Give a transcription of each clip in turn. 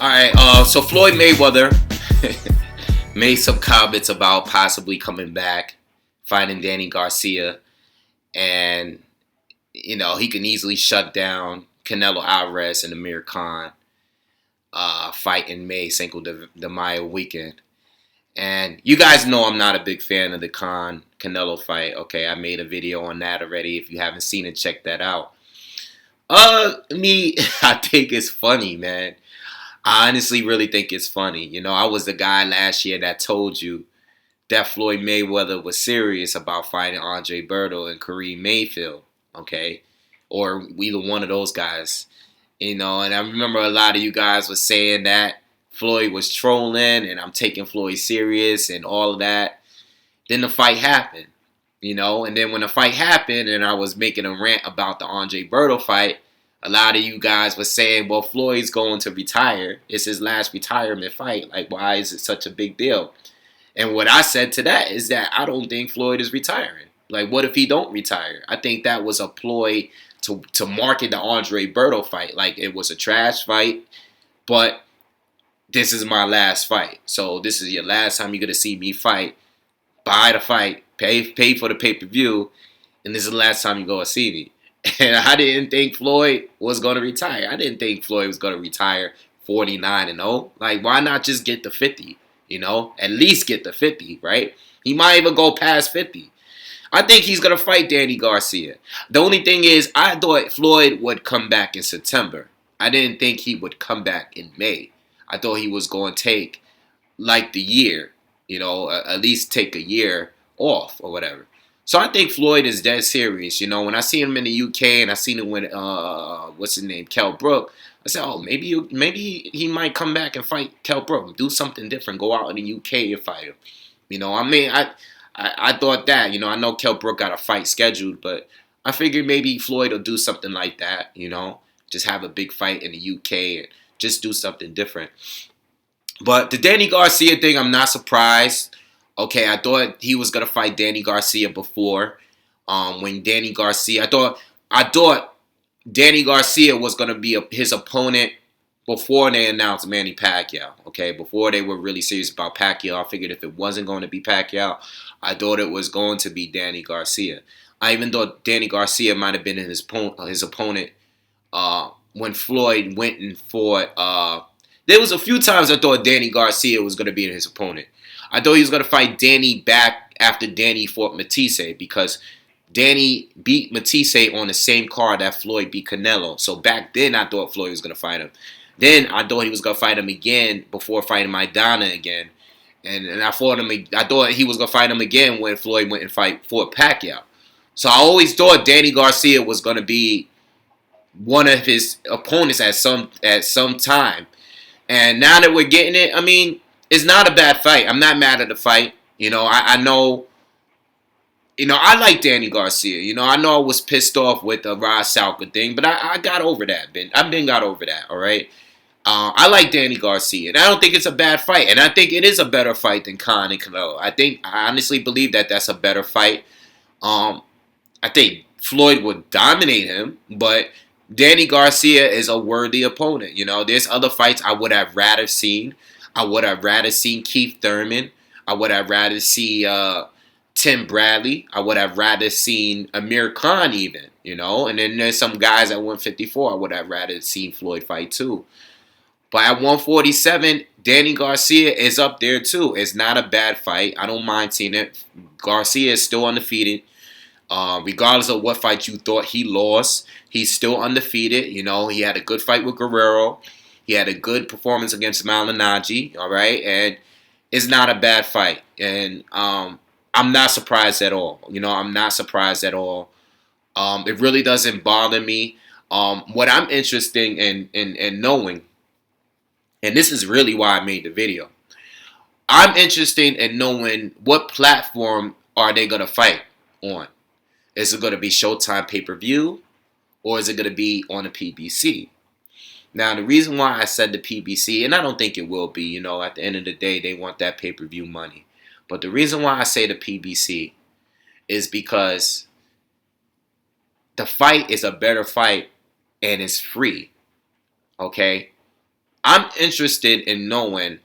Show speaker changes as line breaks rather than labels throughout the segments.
All right, so Floyd Mayweather made some comments about possibly coming back, fighting Danny Garcia, and he can easily shut down Canelo Alvarez and Amir Khan fight in May, Cinco de Mayo weekend. And you guys know I'm not a big fan of the Khan Canelo fight. Okay, I made a video on that already. If you haven't seen it, check that out. I think it's funny, man. I honestly really think it's funny. I was the guy last year that told you that Floyd Mayweather was serious about fighting Andre Berto and Kareem Mayfield, okay? Or either one of those guys, and I remember a lot of you guys were saying that Floyd was trolling and I'm taking Floyd serious and all of that. Then the fight happened, and then when the fight happened and I was making a rant about the Andre Berto fight, a lot of you guys were saying, well, Floyd's going to retire. It's his last retirement fight. Like, why is it such a big deal? And what I said to that is that I don't think Floyd is retiring. Like, what if he don't retire? I think that was a ploy to market the Andre Berto fight. Like, it was a trash fight, but this is my last fight. So this is your last time you're going to see me fight. Buy the fight. Pay for the pay-per-view. And this is the last time you go to see me. And I didn't think Floyd was going to retire. I didn't think Floyd was going to retire 49-0. Like, why not just get the 50? At least get the 50, right? He might even go past 50. I think he's going to fight Danny Garcia. The only thing is, I thought Floyd would come back in September. I didn't think he would come back in May. I thought he was going to take, like, the year, at least take a year off or whatever. So I think Floyd is dead serious. When I see him in the UK and I seen him with, what's his name, Kell Brook, I said, oh, maybe he might come back and fight Kell Brook. Do something different. Go out in the UK and fight him. I thought that. I know Kell Brook got a fight scheduled, but I figured maybe Floyd will do something like that, Just have a big fight in the UK and just do something different. But the Danny Garcia thing, I'm not surprised. Okay, I thought he was gonna fight Danny Garcia before. When Danny Garcia, I thought Danny Garcia was gonna be his opponent before they announced Manny Pacquiao. Okay, before they were really serious about Pacquiao, I figured if it wasn't going to be Pacquiao, I thought it was going to be Danny Garcia. I even thought Danny Garcia might have been his opponent when Floyd went and fought. There was a few times I thought Danny Garcia was going to be his opponent. I thought he was going to fight Danny back after Danny fought Matisse because Danny beat Matisse on the same card that Floyd beat Canelo. So back then I thought Floyd was going to fight him. Then I thought he was going to fight him again before fighting Maidana again. And I thought he was going to fight him again when Floyd went and fought Pacquiao. So I always thought Danny Garcia was going to be one of his opponents at some time. And now that we're getting it, it's not a bad fight. I'm not mad at the fight. I know, I like Danny Garcia. I know I was pissed off with the Rod Salka thing, but I got over that. I've been got over that, all right? I like Danny Garcia, and I don't think it's a bad fight. And I think it is a better fight than Khan and Canelo. I honestly believe that that's a better fight. I think Floyd would dominate him, but Danny Garcia is a worthy opponent. There's other fights I would have rather seen. I would have rather seen Keith Thurman. I would have rather see Tim Bradley. I would have rather seen Amir Khan even, And then there's some guys at 154 I would have rather seen Floyd fight too. But at 147, Danny Garcia is up there too. It's not a bad fight. I don't mind seeing it. Garcia is still undefeated. Regardless of what fight you thought he lost, he's still undefeated. He had a good fight with Guerrero. He had a good performance against Malignaggi, all right? And it's not a bad fight. And I'm not surprised at all. I'm not surprised at all. It really doesn't bother me. What I'm interested in knowing, and this is really why I made the video, I'm interested in knowing what platform are they going to fight on. Is it going to be Showtime pay-per-view, or is it going to be on the PBC? Now, the reason why I said the PBC, and I don't think it will be, at the end of the day, they want that pay-per-view money. But the reason why I say the PBC is because the fight is a better fight and it's free. Okay? I'm interested in knowing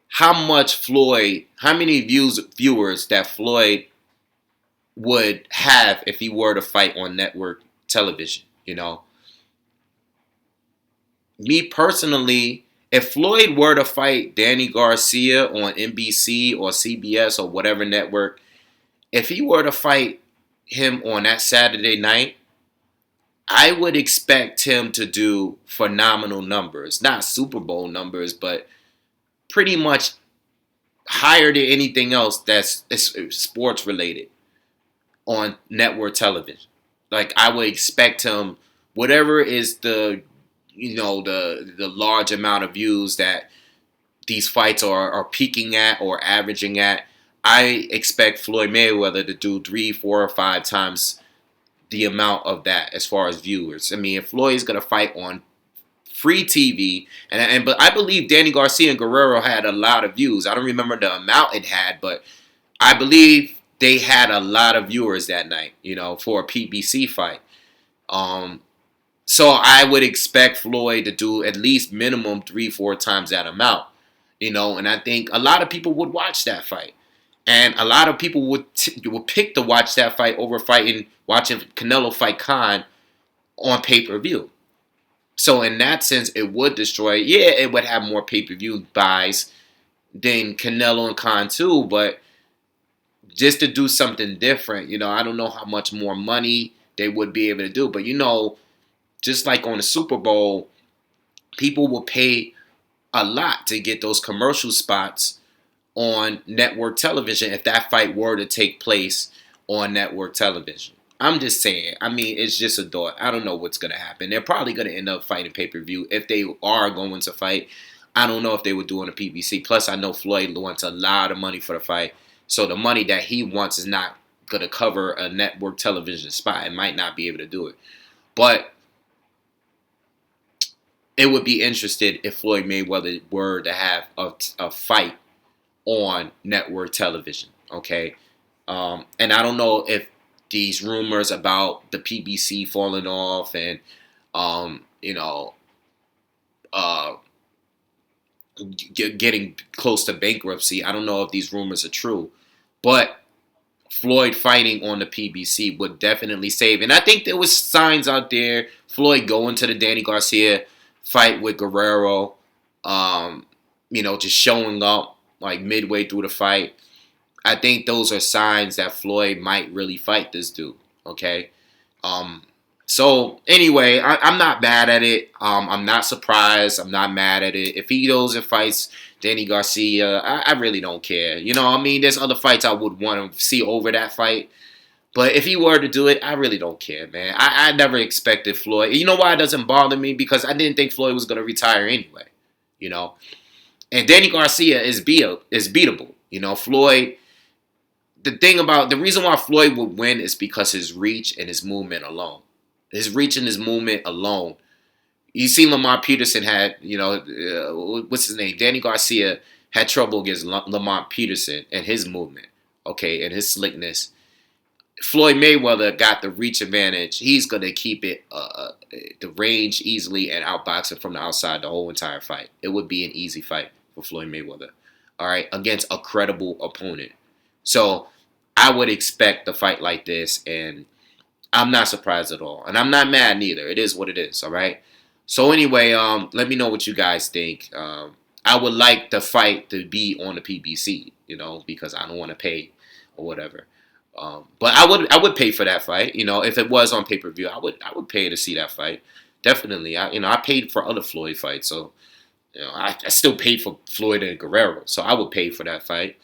how many viewers that Floyd would have if he were to fight on network television. Me personally, if Floyd were to fight Danny Garcia on NBC or CBS or whatever network, if he were to fight him on that Saturday night, I would expect him to do phenomenal numbers. Not Super Bowl numbers, but pretty much higher than anything else that's sports related on network television. Like, I would expect him, whatever is the large amount of views that these fights are peaking at or averaging at, I expect Floyd Mayweather to do 3, 4, or 5 times the amount of that as far as viewers. I mean, if Floyd is gonna fight on free TV, but I believe Danny Garcia and Guerrero had a lot of views. I don't remember the amount it had, but I believe they had a lot of viewers that night, for a PBC fight. So I would expect Floyd to do at least minimum 3, 4 times that amount, and I think a lot of people would watch that fight. And a lot of people would pick to watch that fight over watching Canelo fight Khan on pay-per-view. So in that sense, it would destroy. Yeah, it would have more pay-per-view buys than Canelo and Khan too, but just to do something different, I don't know how much more money they would be able to do. But just like on the Super Bowl, people will pay a lot to get those commercial spots on network television if that fight were to take place on network television. I'm just saying. I mean, it's just a thought. I don't know what's going to happen. They're probably going to end up fighting pay-per-view. If they are going to fight, I don't know if they would do on a PBC. Plus, I know Floyd wants a lot of money for the fight. So the money that he wants is not going to cover a network television spot. It might not be able to do it. But it would be interesting if Floyd Mayweather were to have a fight on network television, okay? And I don't know if these rumors about the PBC falling off and, getting close to bankruptcy, I don't know if these rumors are true. But Floyd fighting on the PBC would definitely save. And I think there was signs out there, Floyd going to the Danny Garcia fight with Guerrero, just showing up like midway through the fight. I think those are signs that Floyd might really fight this dude, okay? So anyway, I'm not mad at it. I'm not surprised. I'm not mad at it. If he goes and fights Danny Garcia, I really don't care. There's other fights I would want to see over that fight. But if he were to do it, I really don't care, man. I never expected Floyd. You know why it doesn't bother me? Because I didn't think Floyd was going to retire anyway, And Danny Garcia is beatable. Floyd, the reason why Floyd would win is because his reach and his movement alone. His reach and his movement alone. You see Lamont Peterson had, what's his name? Danny Garcia had trouble against Lamont Peterson and his movement, okay, and his slickness. Floyd Mayweather got the reach advantage. He's going to keep it the range easily and outbox it from the outside the whole entire fight. It would be an easy fight for Floyd Mayweather, all right, against a credible opponent. So I would expect a fight like this, and I'm not surprised at all. And I'm not mad neither. It is what it is, all right? So anyway, let me know what you guys think. I would like the fight to be on the PBC, because I don't want to pay or whatever. But I would pay for that fight. If it was on pay-per-view, I would pay to see that fight. Definitely. I paid for other Floyd fights, so I still paid for Floyd and Guerrero, so I would pay for that fight.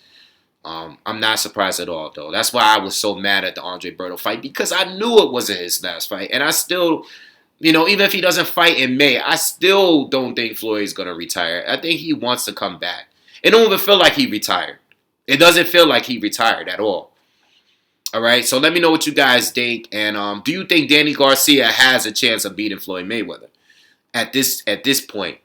I'm not surprised at all, though. That's why I was so mad at the Andre Berto fight, because I knew it wasn't his last fight, and I still, even if he doesn't fight in May, I still don't think Floyd's gonna retire. I think he wants to come back. It don't even feel like he retired. It doesn't feel like he retired at all. All right, so let me know what you guys think, and do you think Danny Garcia has a chance of beating Floyd Mayweather at this point?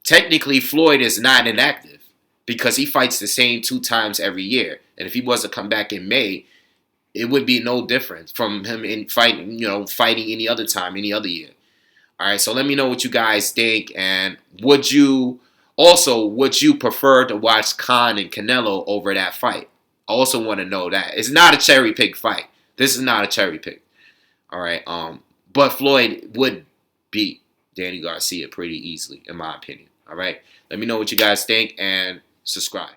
Technically Floyd is not inactive because he fights the same 2 times every year, and if he was to come back in May, it would be no different from him in fighting any other time, any other year. All right, so let me know what you guys think, and would you prefer to watch Khan and Canelo over that fight? I also want to know that. It's not a cherry pick fight. This is not a cherry pick. All right, but Floyd would beat Danny Garcia pretty easily, in my opinion. All right, let me know what you guys think and subscribe.